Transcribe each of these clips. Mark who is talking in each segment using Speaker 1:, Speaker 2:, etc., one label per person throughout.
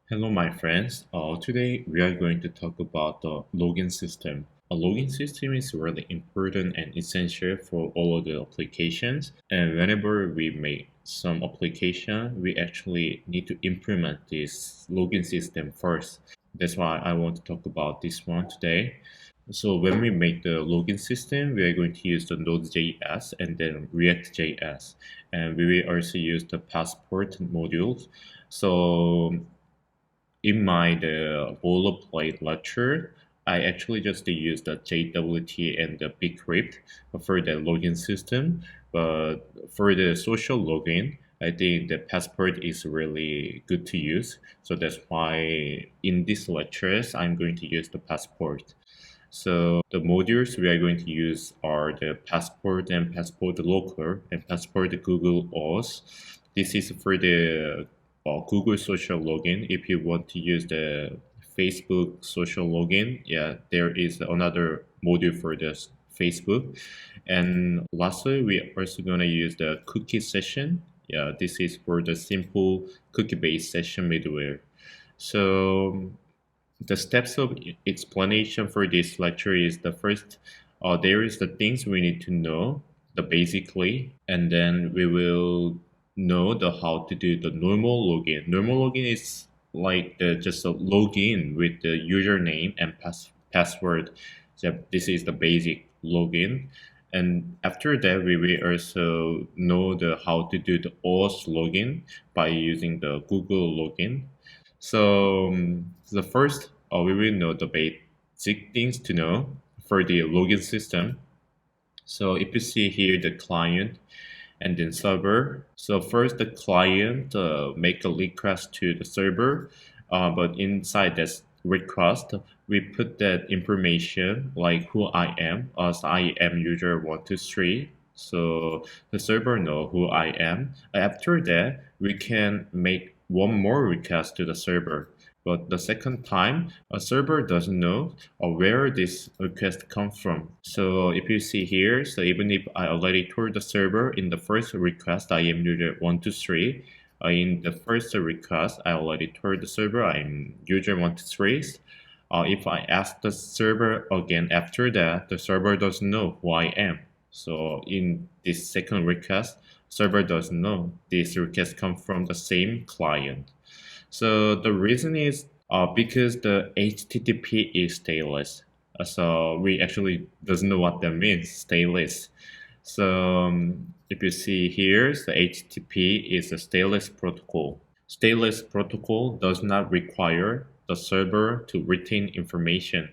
Speaker 1: Hello, my friends. Today we are going to talk about the login system. A login system is really important and essential for all of the applications. And whenever we make some application, we actually need to implement this login system first. That's why I want to talk about this one today. So when we make the login system, we are going to use the Node.js and then React.js. And we will also use the passport modules. So in my the boilerplate lecture, I actually just use the JWT and the Bcrypt for the login system. But for the social login, I think the passport is really good to use. So that's why in these lectures, I'm going to use the passport. So the modules we are going to use are the passport and passport local and passport Google Auth. This is for the Google social login. If you want to use the Facebook social login, yeah, there is another module for this Facebook. And lastly, we are also going to use the cookie session. Yeah, this is for the simple cookie-based session middleware. So the steps of explanation for this lecture is the first, there is the things we need to know, the basically, and then we will know the how to do the normal login. Normal login is like the just a login with the username and password. So this is the basic login. And after that, we will also know the how to do the OAuth login by using the Google login. So the first, we will know the basic things to know for the login system. So if you see here the client and then server. So first the client make a request to the server, but inside this request we put that information like who I am as I am user 123. So the server know who I am. After that we can make one more request to the server. But the second time, a server doesn't know where this request comes from. So if you see here, so even if I already told the server in the first request I am user 123, in the first request I already told the server I'm user 123. If I ask the server again after that, the server doesn't know who I am. So in this second request, server doesn't know this request comes from the same client. So the reason is because the HTTP is stateless. So we actually doesn't know what that means, stateless. So if you see here, the HTTP is a stateless protocol. Stateless protocol does not require the server to retain information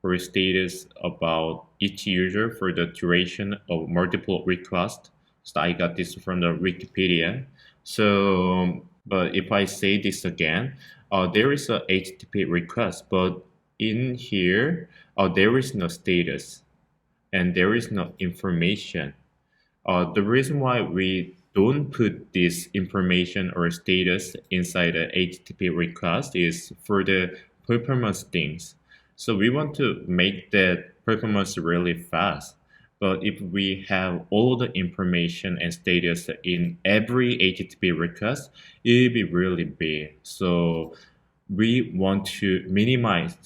Speaker 1: or status about each user for the duration of multiple requests. So I got this from the Wikipedia. So, but if I say this again, there is a HTTP request, but in here, there is no status and there is no information. The reason why we don't put this information or status inside the HTTP request is for the performance things. So we want to make that performance really fast. But if we have all the information and status in every HTTP request, it will be really big. So we want to minimize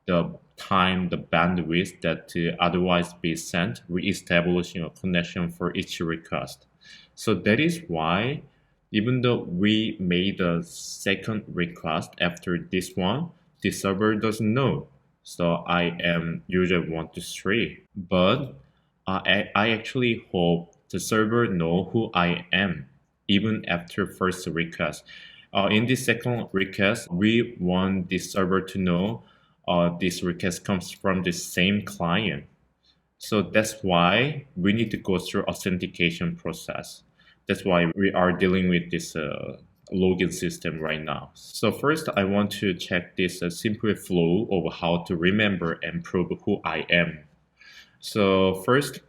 Speaker 1: the time, the bandwidth that otherwise be sent, re-establishing a connection for each request. So that is why, even though we made a second request after this one, the server doesn't know. So I am user 123. But I actually hope the server know who I am, even after first request. In this second request, we want the server to know this request comes from the same client. So that's why we need to go through authentication process. That's why we are dealing with this login system right now. So first, I want to check this simple flow of how to remember and prove who I am. So first,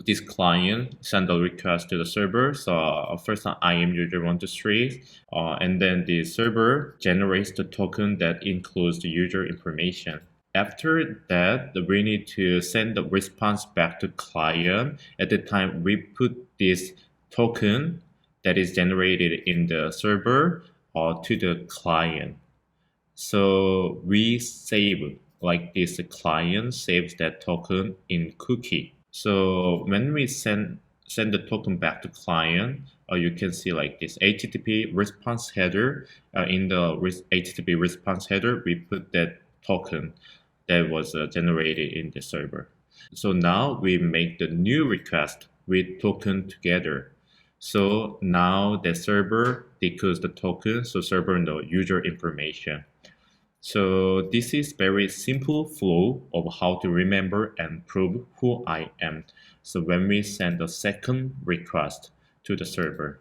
Speaker 1: this client send a request to the server. So first I am user 123, and then the server generates the token that includes the user information. After that, we need to send the response back to client. At the time, we put this token that is generated in the server to the client. So we save like this client saves that token in cookie. So when we send the token back to client, you can see like this HTTP response header. In the HTTP response header, we put that token that was generated in the server. So now we make the new request with token together. So now the server decodes the token, so server know user information. So this is very simple flow of how to remember and prove who I am. So when we send a second request to the server.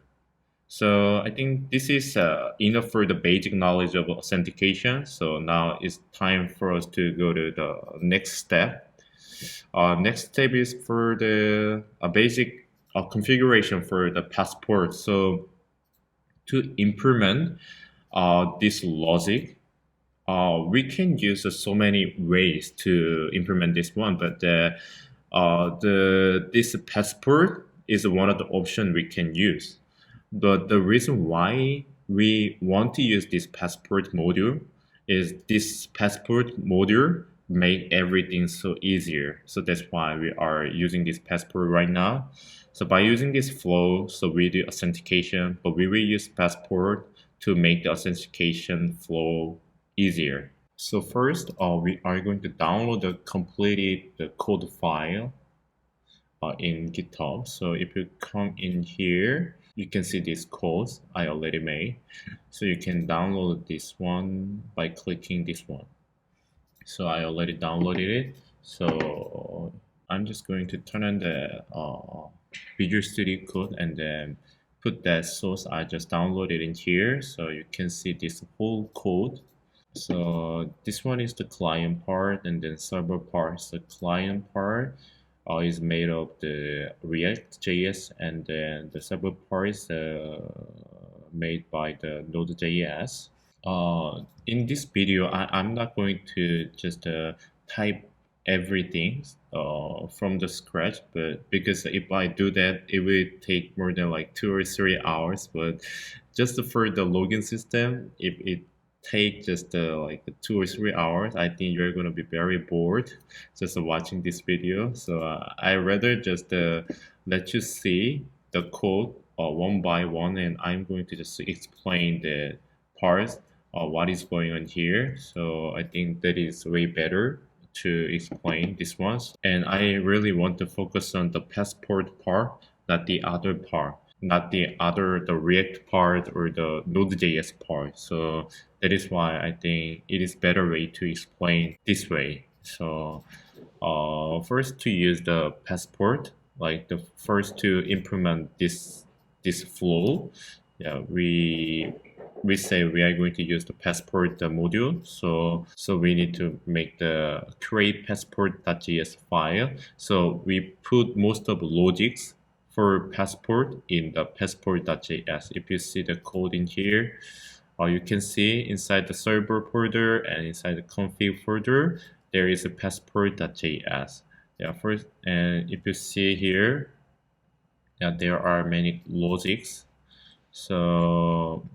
Speaker 1: So I think this is enough for the basic knowledge of authentication. So now it's time for us to go to the next step. Next step is for the basic configuration for the passport. So to implement this logic, we can use so many ways to implement this one, but this passport is one of the options we can use. But the reason why we want to use this passport module is this passport module make everything so easier. So that's why we are using this passport right now. So by using this flow, so we do authentication, but we will use passport to make the authentication flow easier. So first, we are going to download the completed the code file in GitHub. So if you come in here, you can see these codes I already made. So you can download this one by clicking this one. So I already downloaded it. So I'm just going to turn on the Visual Studio Code and then put that source I just downloaded in here. So you can see this whole code. So this one is the client part and then server part. So client part is made of the React.js and then the server part is made by the Node.js. In this video, I'm not going to just type everything from the scratch, but because if I do that, it will take more than like 2 or 3 hours. But just for the login system, if it take just like 2 or 3 hours, I think you're going to be very bored just watching this video. So I rather just let you see the code one by one, and I'm going to just explain the parts what is going on here. So I think that is way better to explain this ones. And I really want to focus on the passport part, not the other part, not the other, the React part or the Node.js part. So that is why I think it is better way to explain this way. So first to use the passport, like the first to implement this flow, yeah, we say we are going to use the passport module. So we need to make the create passport.js file. So we put most of logics for passport in the passport.js. If you see the code in here, you can see inside the server folder and inside the config folder, there is a passport.js. Yeah, first, and if you see here, yeah, there are many logics. So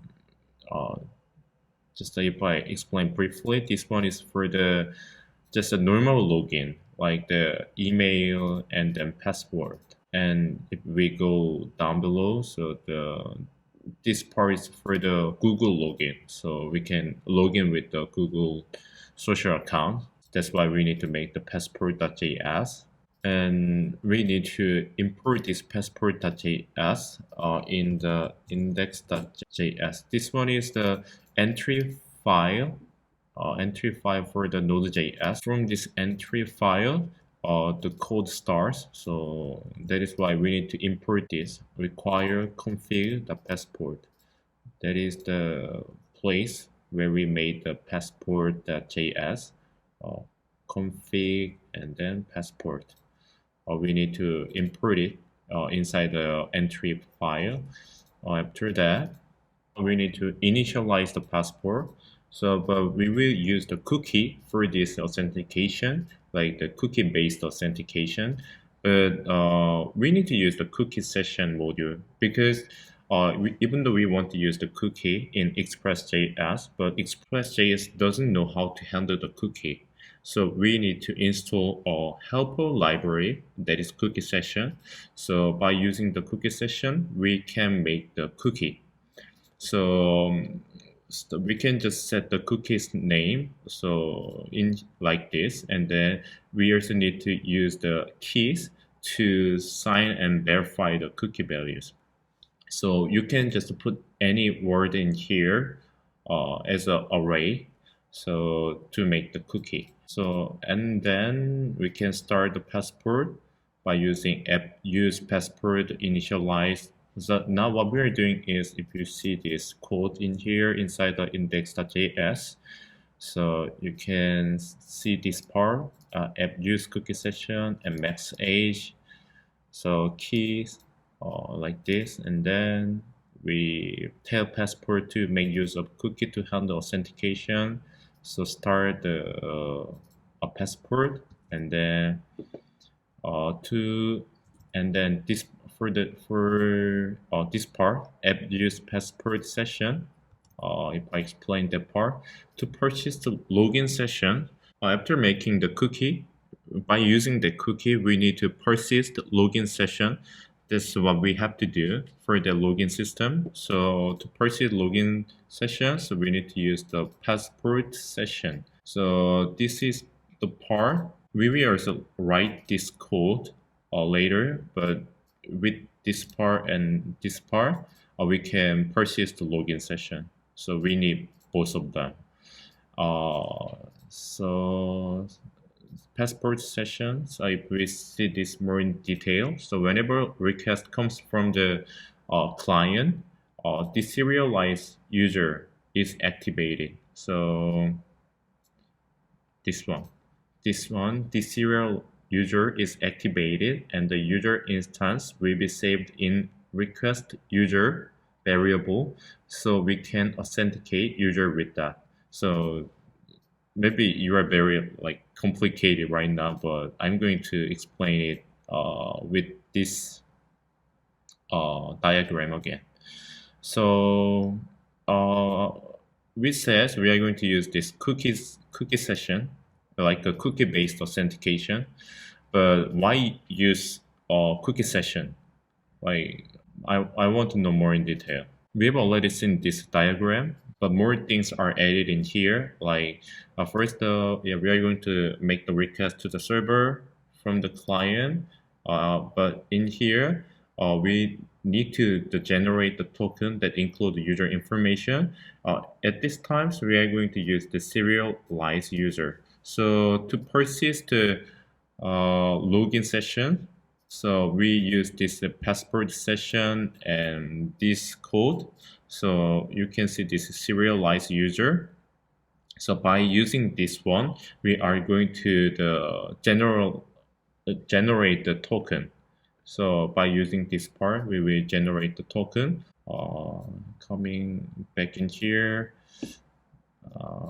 Speaker 1: just if I explain briefly, this one is for the just a normal login, like the email and then password. And if we go down below, so this part is for the Google login. So we can log in with the Google social account. That's why we need to make the passport.js. And we need to import this passport.js in the index.js. This one is the entry file for the Node.js. From this entry file, the code starts. So that is why we need to import this. Require config the passport. That is the place where we made the passport.js. Config and then passport. We need to import it inside the entry file. After that, we need to initialize the passport. So, but we will use the cookie for this authentication, like the cookie-based authentication. But we need to use the cookie session module because even though we want to use the cookie in Express.js, but Express.js doesn't know how to handle the cookie. So we need to install a helper library that is cookie session. So by using the cookie session, we can make the cookie. So, we can just set the cookie's name so in like this, and then we also need to use the keys to sign and verify the cookie values. So you can just put any word in here as an array, so to make the cookie. So and then we can start the passport by using app use passport initialize. So now what we are doing is, if you see this code in here inside the index.js, so you can see this part, app use cookie session and max age, so keys like this, and then we tell passport to make use of cookie to handle authentication. So start the a passport, and then to and then this for this part app use passport session. If I explain that part, to purchase the login session, after making the cookie, by using the cookie, we need to persist the login session. That's what we have to do for the login system. So to persist login session, so we need to use the passport session. So this is the part. We will also write this code later, but with this part and this part, we can persist the login session. So we need both of them. So passport sessions, I will see this more in detail. So whenever request comes from the client, the serialized user is activated. So this one, the serial user is activated, and the user instance will be saved in request user variable, so we can authenticate user with that. So maybe you are very like complicated right now, but I'm going to explain it with this diagram again. So we says we are going to use this cookie session, like a cookie based authentication. But why use cookie session? Like I want to know more in detail. We have already seen this diagram, but more things are added in here. Like first, yeah, we are going to make the request to the server from the client. But in here, we need to generate the token that include the user information. At this time, so we are going to use the serialized user. So to persist the login session, so we use this passport session and this code. So you can see this serialized user. So by using this one, we are going to generate the token. So by using this part, we will generate the token. Coming back in here.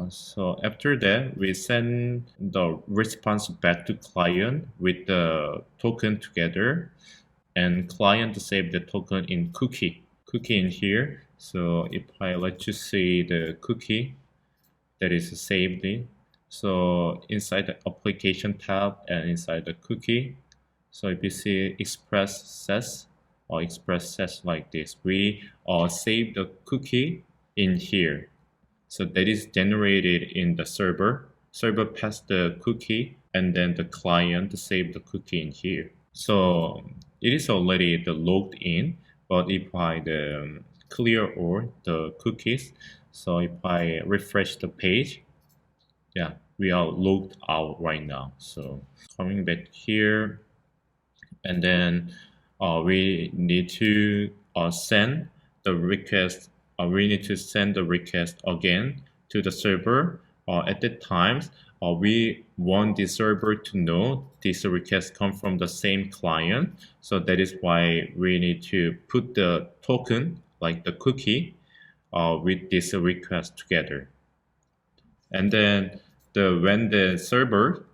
Speaker 1: So after that, we send the response back to client with the token together, and client save the token in cookie in here. So if I let you see the cookie that is saved in, so inside the application tab and inside the cookie, so if you see express says like this, we save the cookie in here. So that is generated in the server. Server passed the cookie, and then the client saved the cookie in here. So it is already the logged in, but if I clear all the cookies, so if I refresh the page, yeah, we are logged out right now. So coming back here, and then we need to send the request. We need to send the request again to the server. At that time, we want the server to know this request come from the same client. So that is why we need to put the token, like the cookie, with this request together. And then when the server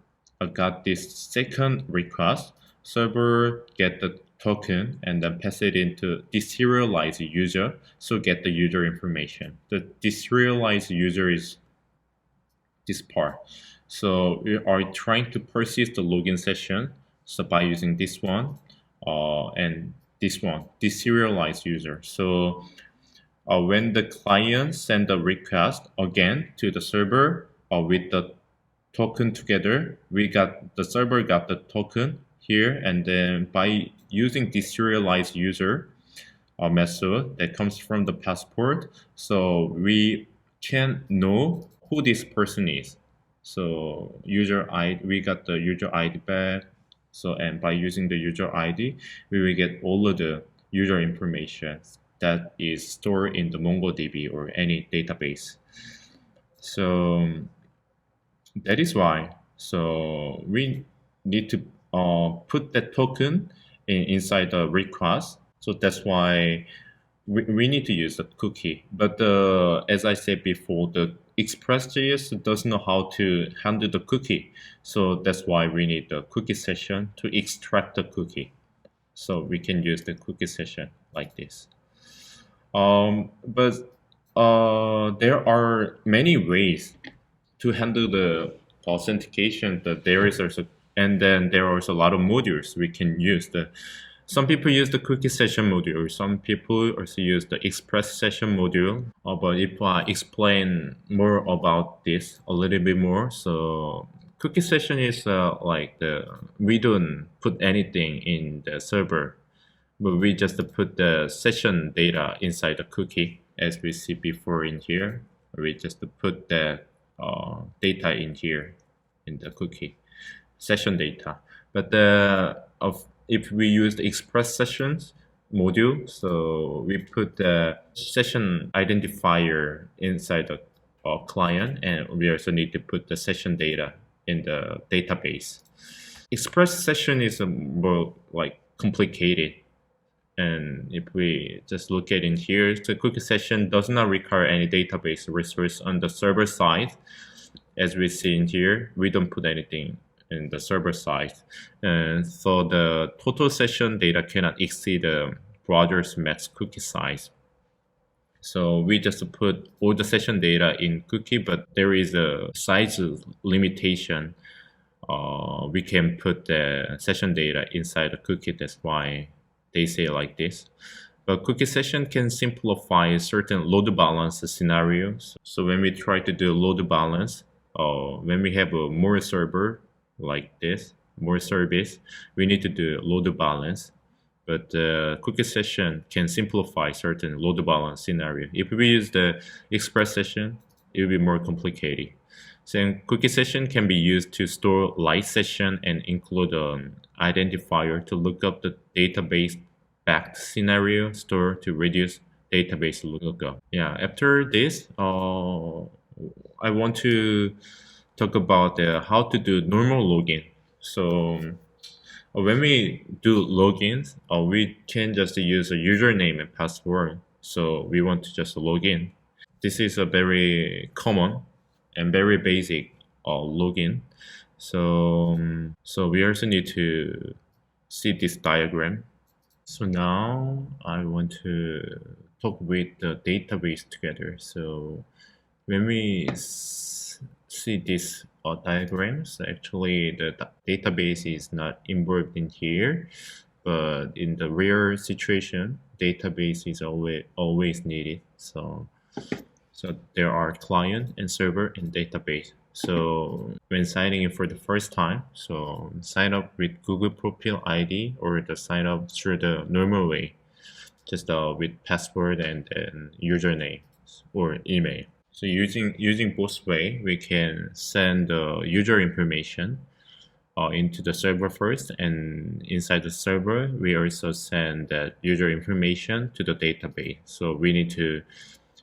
Speaker 1: got this second request, server get the token and then pass it into deserialize user, so get the user information. The deserialized user is this part. So we are trying to persist the login session. So by using this one and this one, deserialized user. So when the client send a request again to the server with the token together, the server got the token here, and then by using deserialized user method that comes from the passport, so we can know who this person is. So user ID, we got the user ID back. So and by using the user ID, we will get all of the user information that is stored in the MongoDB or any database. So that is why. So we need to put that token inside the request. So that's why we need to use a cookie. But as I said before, the Express.js doesn't know how to handle the cookie. So that's why we need the cookie session to extract the cookie. So we can use the cookie session like this. But there are many ways to handle the authentication. That there is also, and then there are also a lot of modules we can use. Some people use the cookie session module. Some people also use the express session module. But if I explain more about this a little bit more, so cookie session is we don't put anything in the server, but we just put the session data inside the cookie, as we see before in here. We just put the data in here in the cookie session data. But if we use the express sessions module, so we put the session identifier inside the client, and we also need to put the session data in the database. Express session is more like complicated. And if we just look at in here, the cookie session does not require any database resource on the server side. As we see in here, we don't put anything in the server side. And so the total session data cannot exceed the browser's max cookie size. So we just put all the session data in cookie, but there is a size limitation. We can put the session data inside the cookie. That's why they say like this. But cookie session can simplify certain load balance scenarios. So when we try to do load balance, when we have a more server like this, more service, we need to do load balance. But cookie session can simplify certain load balance scenario. If we use the express session, it will be more complicated. So cookie session can be used to store light session and include an identifier to look up the database backed scenario store to reduce database lookup. Yeah, after this, I want to talk about how to do normal login. So when we do logins, we can just use a username and password. So we want to just log in. This is a very common and very basic login. So we also need to see this diagram. So now I want to talk with the database together. So when we see this diagrams, actually the database is not involved in here, but in the real situation, database is always needed. So there are client and server and database. So when signing in for the first time, so sign up with Google Profile ID or the sign up through the normal way, just with password and then username or email. So using both way, we can send the user information into the server first, and inside the server, we also send that user information to the database. So we need to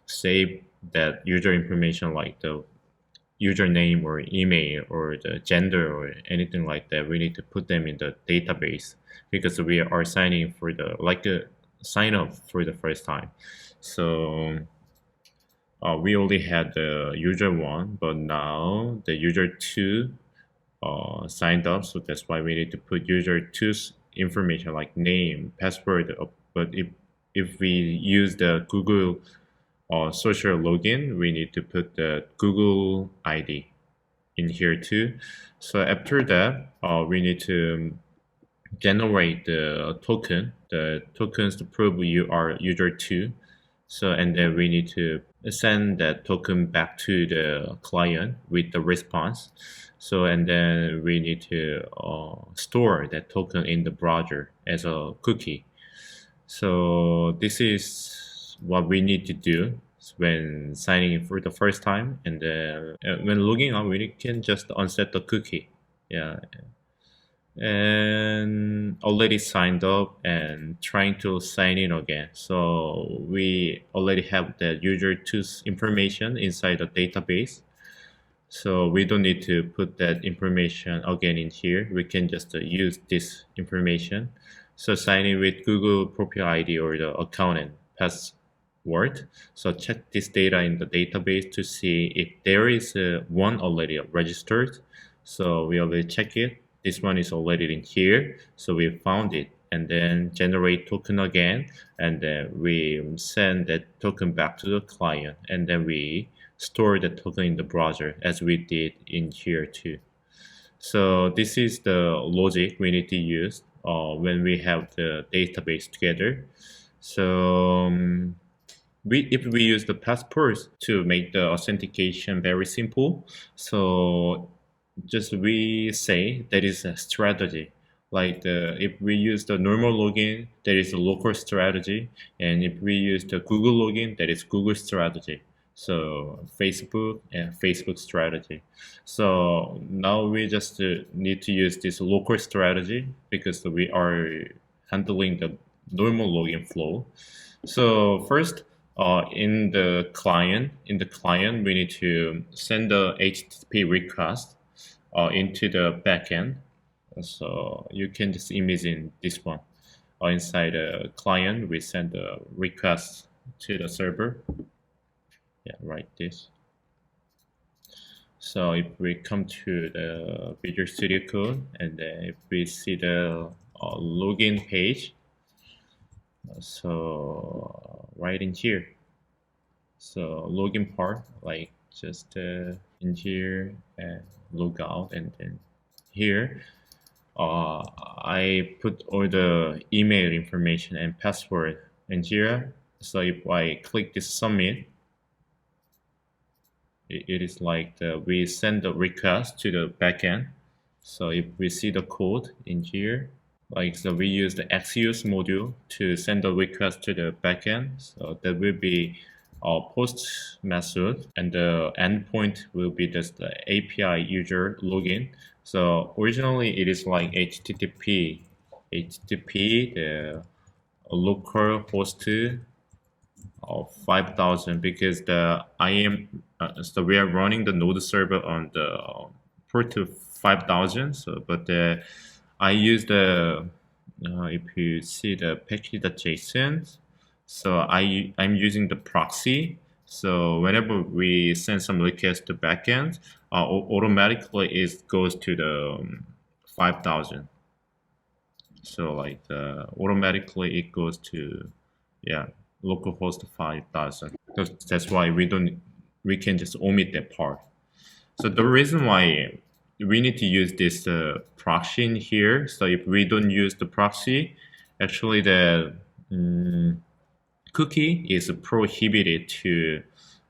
Speaker 1: save that user information like the username or email or the gender or anything like that. We need to put them in the database because we are signing for the sign up for the first time. So we only had the user 1, but now the user 2 signed up, so that's why we need to put user 2's information like name, password. But if we use the Google social login, we need to put the Google ID in here too. So after that, we need to generate the token, the tokens to prove you are user two. So and then we need to send that token back to the client with the response. So and then we need to store that token in the browser as a cookie. So this is what we need to do when signing in for the first time, and then when logging on, we can just unset the cookie. Yeah, and already signed up and trying to sign in again. So we already have the user two's information inside the database. So we don't need to put that information again in here. We can just use this information. So sign in with Google profile ID or the account and password. So check this data in the database to see if there is one already registered. So we already check it. This one is already in here. So we found it, and then generate token again. And then we send that token back to the client, and then we store the token in the browser as we did in here too. So this is the logic we need to use when we have the database together. So if we use the passports to make the authentication very simple, so just we say that is a strategy. Like if we use the normal login, that is a local strategy, and if we use the Google login, that is Google strategy. So Facebook and Facebook strategy. So now we just need to use this local strategy because we are handling the normal login flow. So first, in the client, we need to send the HTTP request into the backend. So you can just imagine this one. Inside the client, we send the request to the server. Yeah, right this. So if we come to the Visual Studio Code, and then if we see the login page, so right in here. So login part, like just in here and log out, and then here I put all the email information and password in here. So if I click this submit, it is like we send the request to the backend. So if we see the code in here, like so we use the Axios module to send the request to the backend. So that will be our post method, and the endpoint will be just the API user login. So originally it is like HTTP, the local host of 5,000, because the IAM, so we are running the node server on the port to 5,000. So, but I use the, if you see the package.json, so I'm using the proxy. So whenever we send some request to backend, automatically it goes to the 5,000. So like automatically it goes to, yeah, localhost 5,000. That's why we can just omit that part. So the reason why we need to use this proxy in here. So if we don't use the proxy, actually the cookie is prohibited to.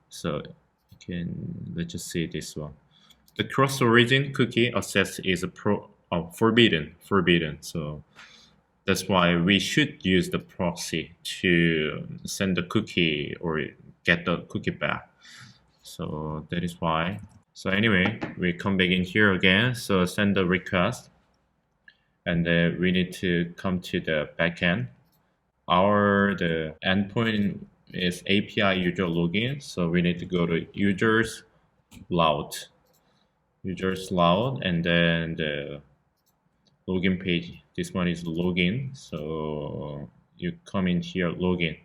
Speaker 1: So you can, let's just see this one. The cross origin cookie access is forbidden. So that's why we should use the proxy to send the cookie or get the cookie back. So that is why. So anyway, we come back in here again. So send the request, and then we need to come to the backend. The endpoint is API user login. So we need to go to users loud, and then the login page. This one is login. So you come in here, login.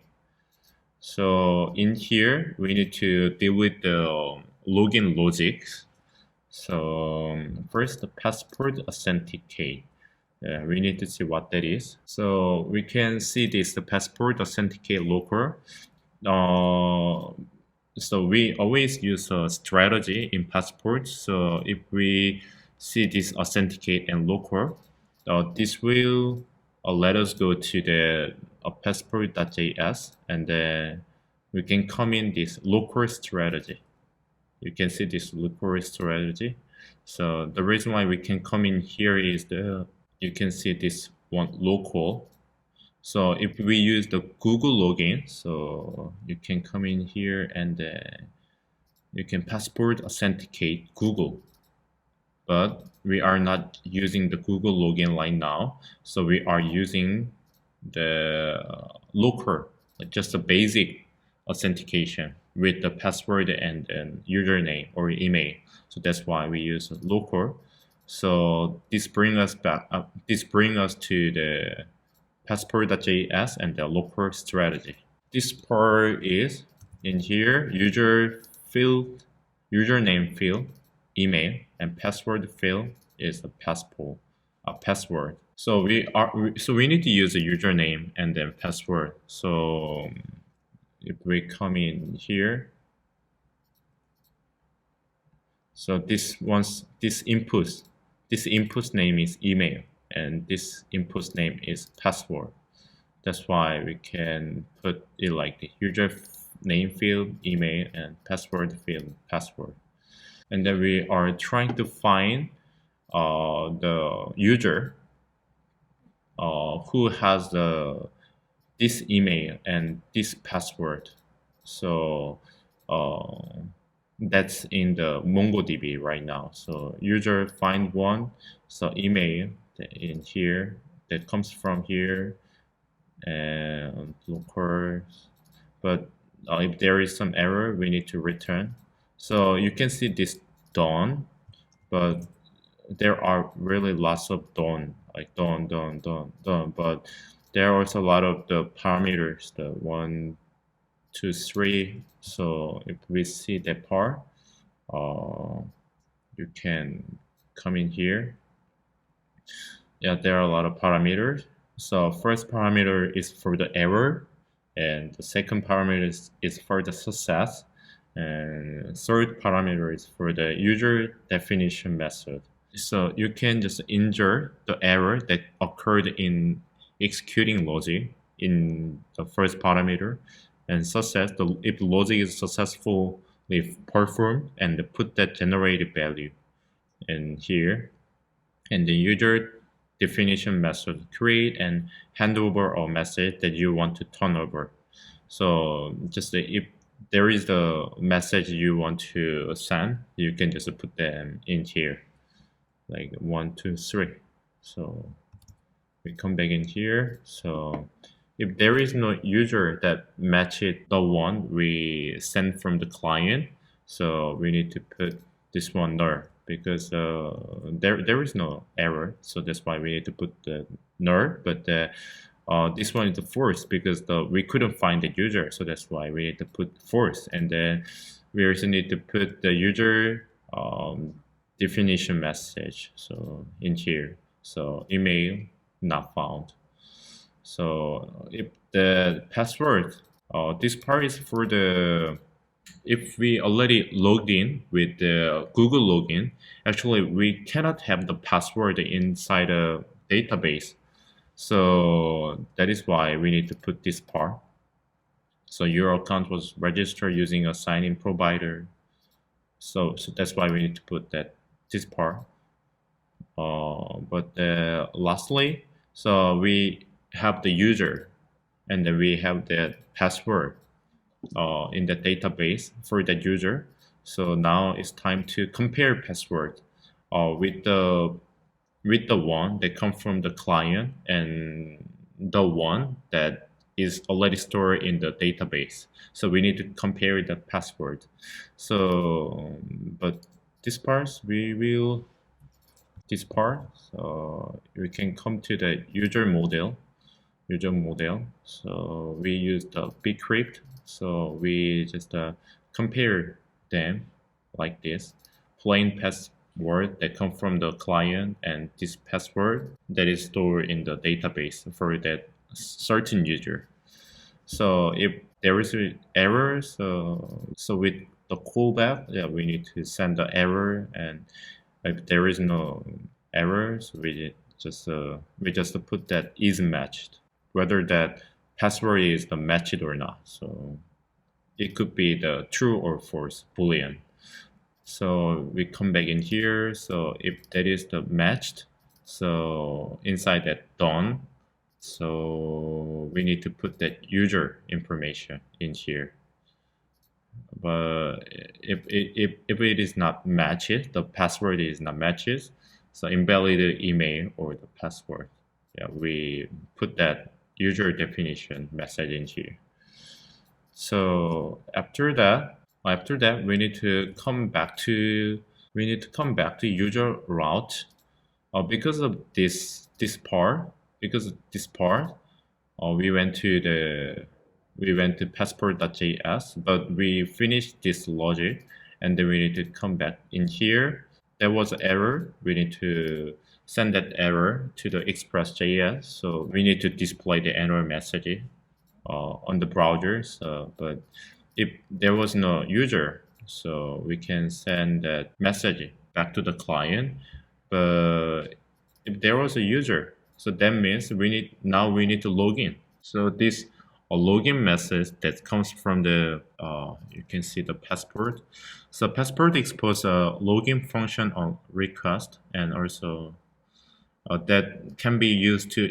Speaker 1: So in here, we need to deal with the login logic. So first, the passport authenticate. We need to see what that is. So we can see this, the passport authenticate local. Uh, so we always use a strategy in passport. So if we see this authenticate and local, this will let us go to the passport.js, and then we can come in this local strategy. You can see this local strategy. So the reason why we can come in here is you can see this one local. So if we use the Google login, so you can come in here and you can passport authenticate Google, but we are not using the Google login right now. So we are using the local, like just a basic authentication with the password and username or email. So that's why we use local. So this bring us back. This bring us to the passport.js and the local strategy. This part is in here, user field, username field, email, and password field is a passport, a password. So we need to use a username and then password. So if we come in here, so this input name is email, and this input name is password. That's why we can put it like the user name field, email, and password field, password. And then we are trying to find the user who has this email and this password. So uh, that's in the MongoDB right now. So user find one, so email in here that comes from here and local. But if there is some error, we need to return. So you can see this done, but there are really lots of done, like done. But there are also a lot of the parameters, the 1, 2, 3. So if we see that part, uh, you can come in here. Yeah, there are a lot of parameters. So first parameter is for the error, and the second parameter is for the success, and third parameter is for the user definition method. So you can just insert the error that occurred in executing logic in the first parameter, and success, if logic is successfully performed, and put that generated value in here, and the user definition method create and hand over a message that you want to turn over. So just if there is the message you want to send, you can just put them in here, like 1, 2, 3. So we come back in here. So if there is no user that matches the one we send from the client, so we need to put this one null, because there is no error. So that's why we need to put the null. But this one is the false, because we couldn't find the user. So that's why we need to put false. And then we also need to put the user definition message, so in here. So email not found. So if the password, this part is for the, if we already logged in with the Google login, actually we cannot have the password inside a database. So that is why we need to put this part. So your account was registered using a sign-in provider. So that's why we need to put this part. But lastly, so we have the user, and then we have the password in the database for that user. So now it's time to compare password with the one that come from the client and the one that is already stored in the database. So we need to compare the password. So, but this part we will this part. So we can come to the user model. So we use the bcrypt. So we just compare them like this. Plain word that come from the client and this password that is stored in the database for that certain user. So if there is an error, so with the callback, yeah, we need to send the error, and if there is no errors, we just put that is matched, whether that password is the matched or not. So it could be the true or false boolean. So we come back in here. So if that is the matched, so inside that done, so we need to put that user information in here. But if it is not matched, the password is not matched, so invalid email or the password. Yeah, we put that user definition message in here. So after that, we need to come back to user route. Because of this part, we went to passport.js, but we finished this logic, and then we need to come back in here. There was an error. We need to send that error to the express.js. So we need to display the error message on the browsers. But if there was no user, so we can send that message back to the client. But if there was a user, so that means we need to log in. So this a login message that comes from the you can see the passport. So passport exposes a login function on request, and also that can be used to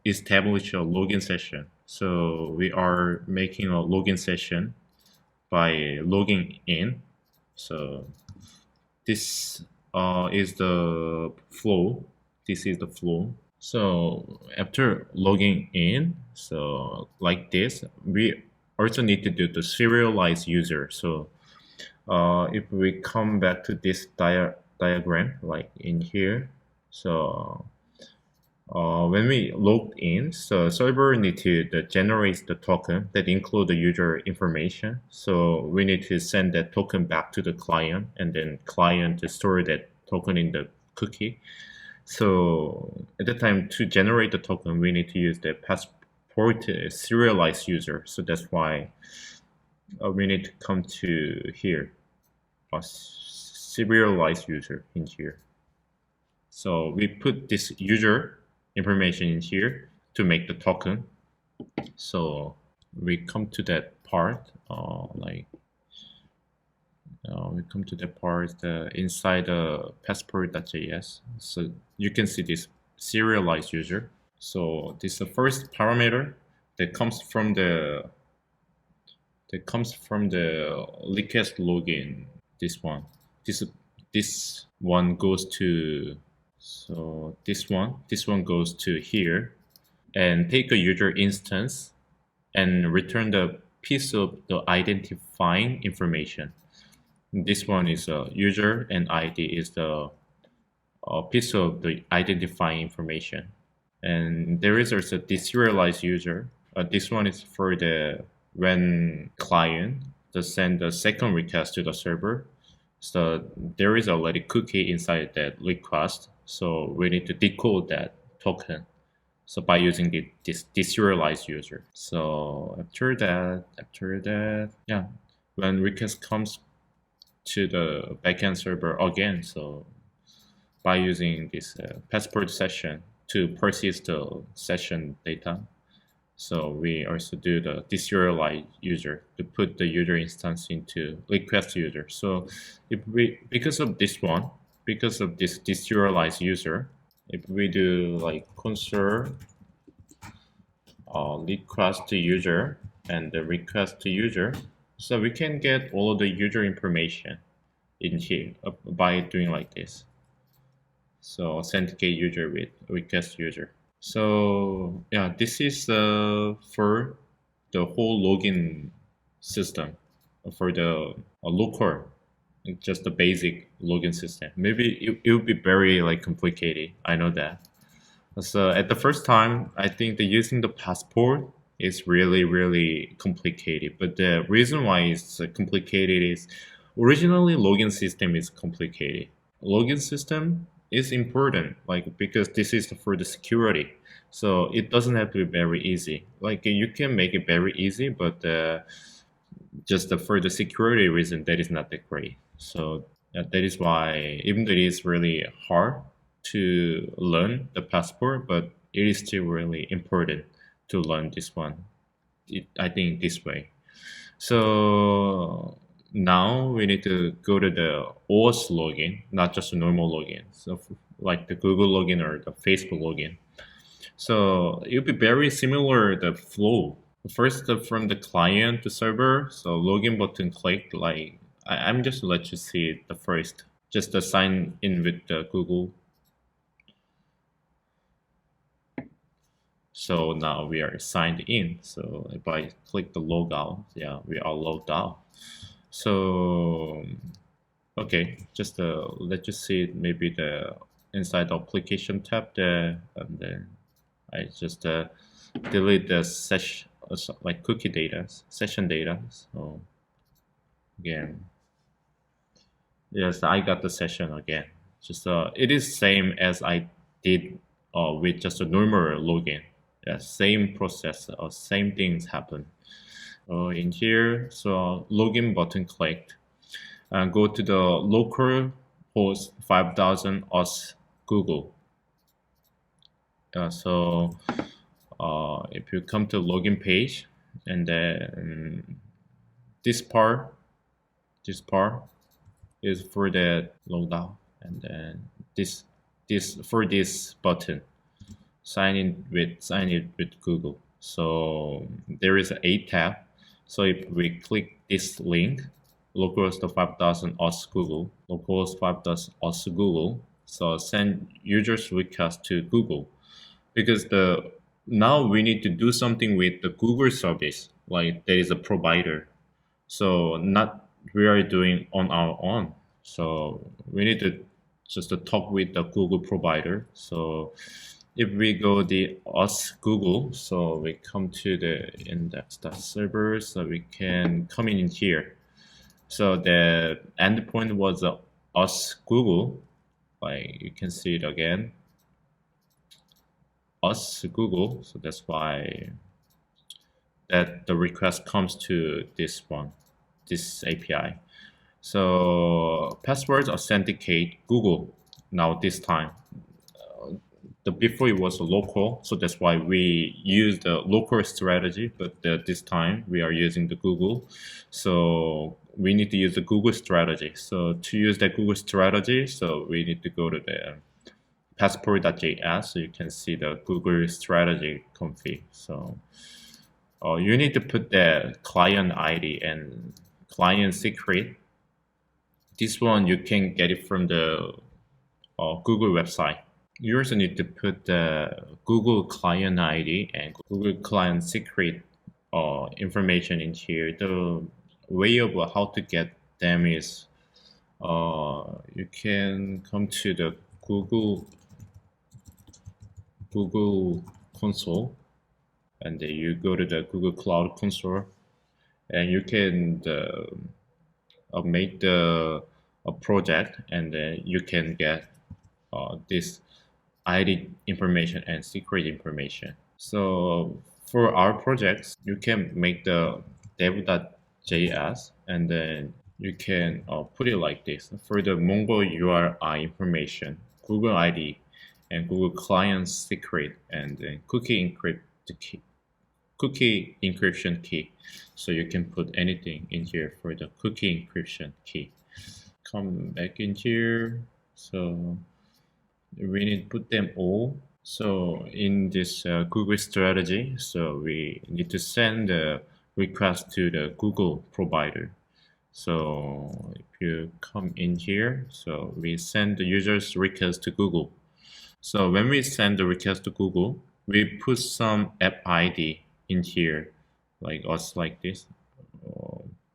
Speaker 1: establish a login session. So we are making a login session by logging in. So this is the flow. This is the flow. So after logging in, so like this, we also need to do the serialize user. So if we come back to this diagram, like in here, so when we logged in, so server need to generate the token that include the user information. So we need to send that token back to the client, and then client to store that token in the cookie. So at the time to generate the token, we need to use the passport serialized user. So that's why we need to come to here, serialized user in here. So we put this user information in here to make the token. So we come to that part, we come to the part inside the passport.js. So you can see this serialized user. So this is the first parameter that comes from the request login. This one goes to, so this one goes to here and take a user instance and return the piece of the identifying information. This one is a user, and ID is the piece of the identifying information. And there is also deserialized user. This one is for the when client does send the second request to the server. So there is already cookie inside that request. So we need to decode that token. So by using this deserialized user. So after that, yeah, when request comes to the backend server again, so by using this passport session to persist the session data. So we also do the deserialize user to put the user instance into request user. So because of this deserialized user, if we do like console request to user and the request to user, so we can get all of the user information in here by doing like this. So authenticate user with request user. So yeah, this is for the whole login system for the local, just the basic login system. Maybe it would be very like complicated. I know that. So at the first time, I think that using the passport is really complicated. But the reason why it's complicated is originally login system is complicated. login system is important, like because this is for the security. So it doesn't have to be very easy. Like you can make it very easy, but just for the security reason, that is not that great. So that is why, even though it is really hard to learn the passport, but it is still really important to learn this one. I think this way. So now we need to go to the OAuth login, not just a normal login. So like the Google login or the Facebook login. So it'll be very similar the flow. First from the client to server. So login button click. Like I'm just let you see the first. Just the sign in with the Google. So now we are signed in. So if I click the logout, yeah, we are logged out. So okay, just let you see maybe the inside the application tab there, and then I just delete the session like cookie data, session data. So again, yes, I got the session again. Just it is same as I did with just a normal login. Yeah, same process, same things happen. In here, so login button clicked. And go to the local host 5000 us Google. So if you come to login page, and then this part, this part is for the logout, and then this for this button, sign in with Google. So there is a tab. So if we click this link, localhost 5000 us Google, localhost 5000 us Google. So send users request to Google, because the now we need to do something with the Google service, like there is a provider. So not we are doing on our own. So we need to just to talk with the Google provider. So if we go the us Google, so we come to the index.server, so we can come in here. So the endpoint was us Google, like you can see it again, us Google. So that's why that the request comes to this one, this API. So passwords authenticate Google now this time. The before it was local, so that's why we use the local strategy. But this time we are using the Google, so we need to use the Google strategy. So to use the Google strategy, so we need to go to the passport.js, so you can see the Google strategy config. So you need to put the client ID and client secret. This one you can get it from the Google website. You also need to put the Google client ID and Google client secret information in here. The way of how to get them is you can come to the Google console, and then you go to the Google Cloud Console, and you can make the a project, and then you can get this ID information and secret information. So for our projects, you can make the dev.js, and then you can put it like this. For the Mongo URI information, Google ID, and Google Client secret, and then cookie encryption key. So you can put anything in here for the cookie encryption key. Come back in here. So we need to put them all. So in this Google strategy, so we need to send the request to the Google provider. So if you come in here, so we send the user's request to Google. So when we send the request to Google, we put some app ID in here, like us like this.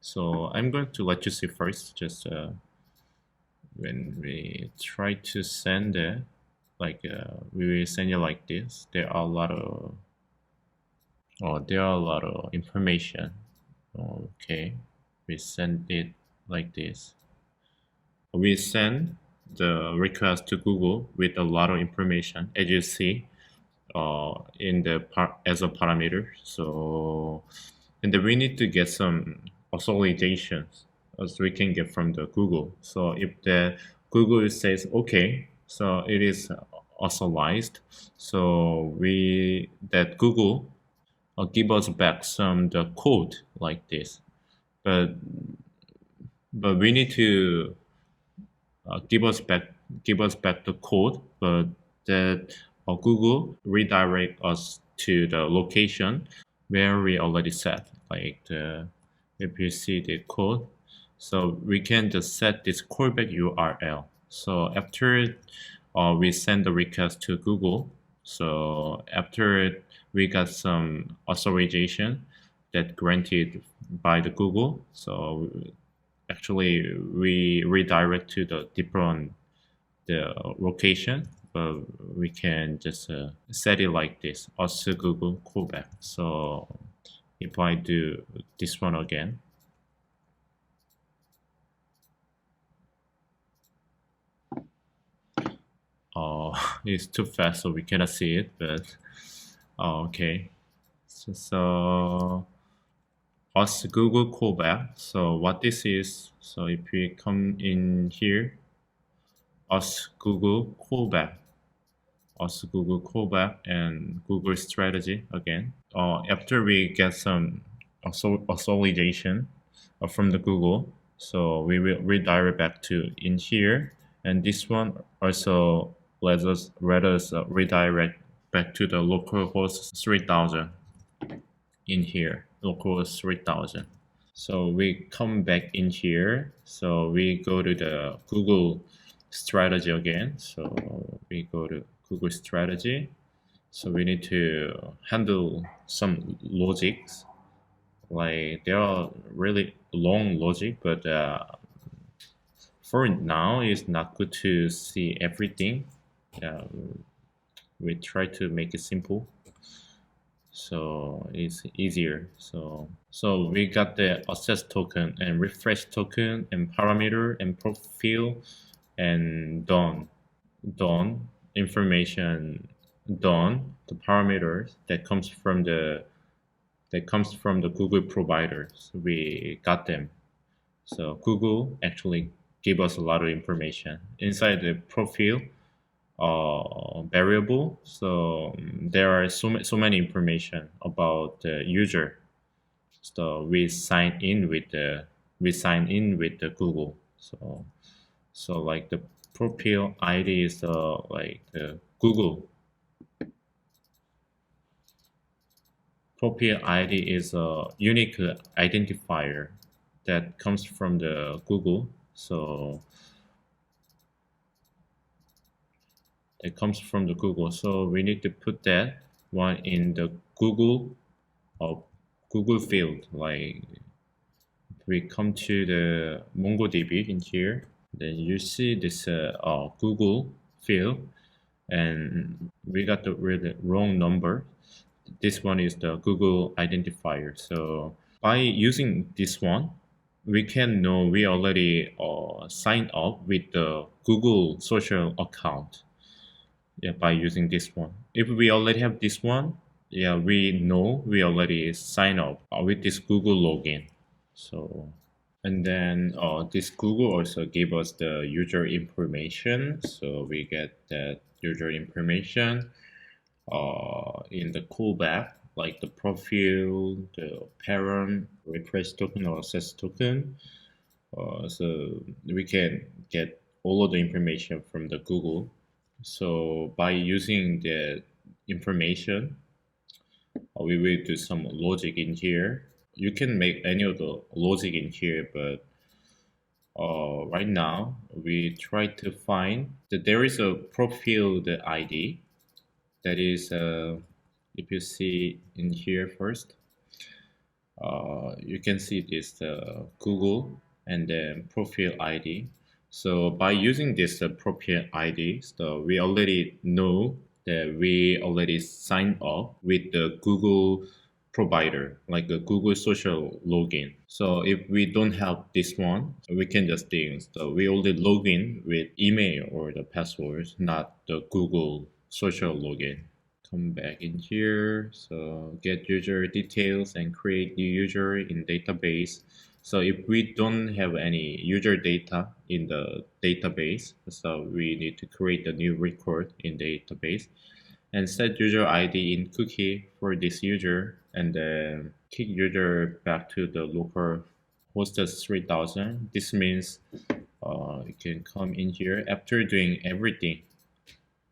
Speaker 1: So I'm going to let you see first, just when we try to send it, like we will send you like this. There are a lot of information. Okay, we send it like this. We send the request to Google with a lot of information, as you see in the as a parameter. So, and then we need to get some authorizations as we can get from the Google. So if the Google says okay, so it is authorized. So we that Google give us back some the code like this, but we need to give us back the code, but that Google redirect us to the location where we already set. Like if you see the code, so we can just set this callback URL. So after we send the request to Google, so after we got some authorization that granted by the Google, so actually we redirect to the different the location, but we can just set it like this, also Google callback. So if I do this one again, it's too fast, so we cannot see it, but okay. So us Google callback. So what this is, so if we come in here, us Google callback, us Google callback and Google strategy again. After we get some authorization from the Google, so we will redirect back to in here, and this one also let us redirect back to the localhost 3000 in here, localhost 3000. So we come back in here. So we go to the Google strategy again. So we go to Google strategy. So we need to handle some logics. Like there are really long logic, but for now it's not good to see everything. We try to make it simple, so it's easier. So we got the access token and refresh token and parameter and profile and done information, done the parameters that comes from the Google providers. We got them. So Google actually gave us a lot of information inside the profile variable. So there are so many information about the user. So we sign in with the Google. So like the profile ID is like the Google profile ID is a unique identifier that comes from the Google. So it comes from the Google. So we need to put that one in the Google Google field. Like if we come to the MongoDB in here, then you see this Google field, and we got the really wrong number. This one is the Google identifier. So by using this one, we can know we already signed up with the Google social account. Yeah, by using this one. If we already have this one, yeah, we know we already signed up with this Google login. So, and then this Google also gave us the user information. So we get that user information in the callback, like the profile, the parent, refresh token or access token. So we can get all of the information from the Google. So by using the information, we will do some logic in here. You can make any of the logic in here, but right now we try to find that there is a profile the ID that is, if you see in here first, you can see this Google and then profile ID. So by using this profile ID, so we already know that we already signed up with the Google provider, like a Google social login. So if we don't have this one, we can just think so we only log in with email or the passwords, not the Google social login. Come back in here, so get user details and create new user in database. So if we don't have any user data in the database, so we need to create a new record in database and set user ID in cookie for this user, and then kick user back to the local hostess 3000. This means you can come in here after doing everything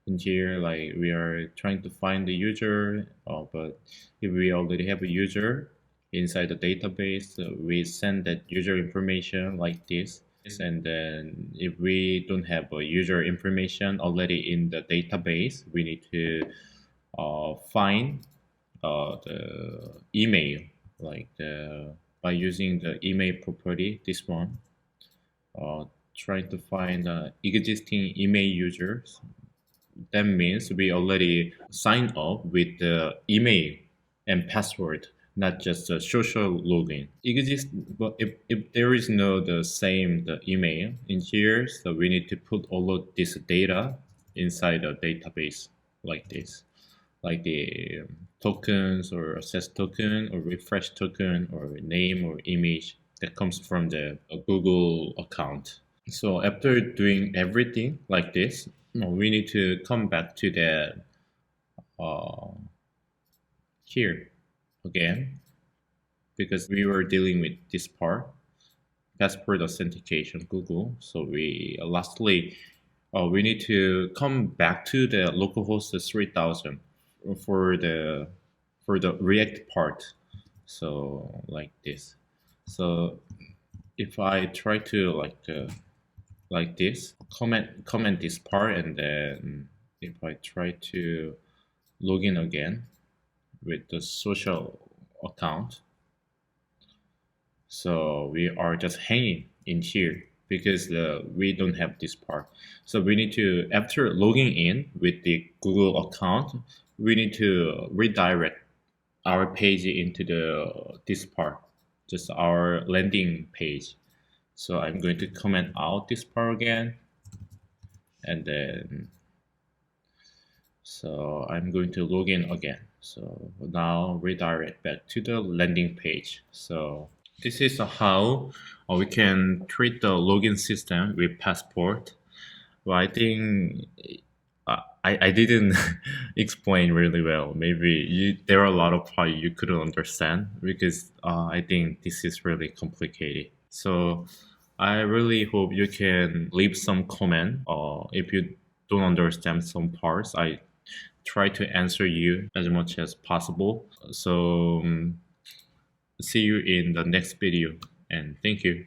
Speaker 1: in here, like we are trying to find the user, but if we already have a user inside the database, we send that user information like this. And then if we don't have a user information already in the database, we need to find the email, like by using the email property, this one, try to find existing email users. That means we already signed up with the email and password, not just a social login. Exist, but if there is no the same the email in here, so we need to put all of this data inside a database like this, like the tokens or access token or refresh token or name or image that comes from the Google account. So after doing everything like this, we need to come back to the uh, here again, because we were dealing with this part, passport authentication Google. So we lastly we need to come back to the localhost 3000 for the React part. So like this. So if I try to like this, comment this part, and then if I try to log in again with the social account, so we are just hanging in here because we don't have this part. So we need to, after logging in with the Google account, we need to redirect our page into the this part, just our landing page. So I'm going to comment out this part again, and then so I'm going to log in again. So now redirect back to the landing page. So this is how we can treat the login system with Passport. Well, I think I didn't explain really well. Maybe there are a lot of parts you couldn't understand because I think this is really complicated. So I really hope you can leave some comment if you don't understand some parts. I try to answer you as much as possible. So see you in the next video, and thank you.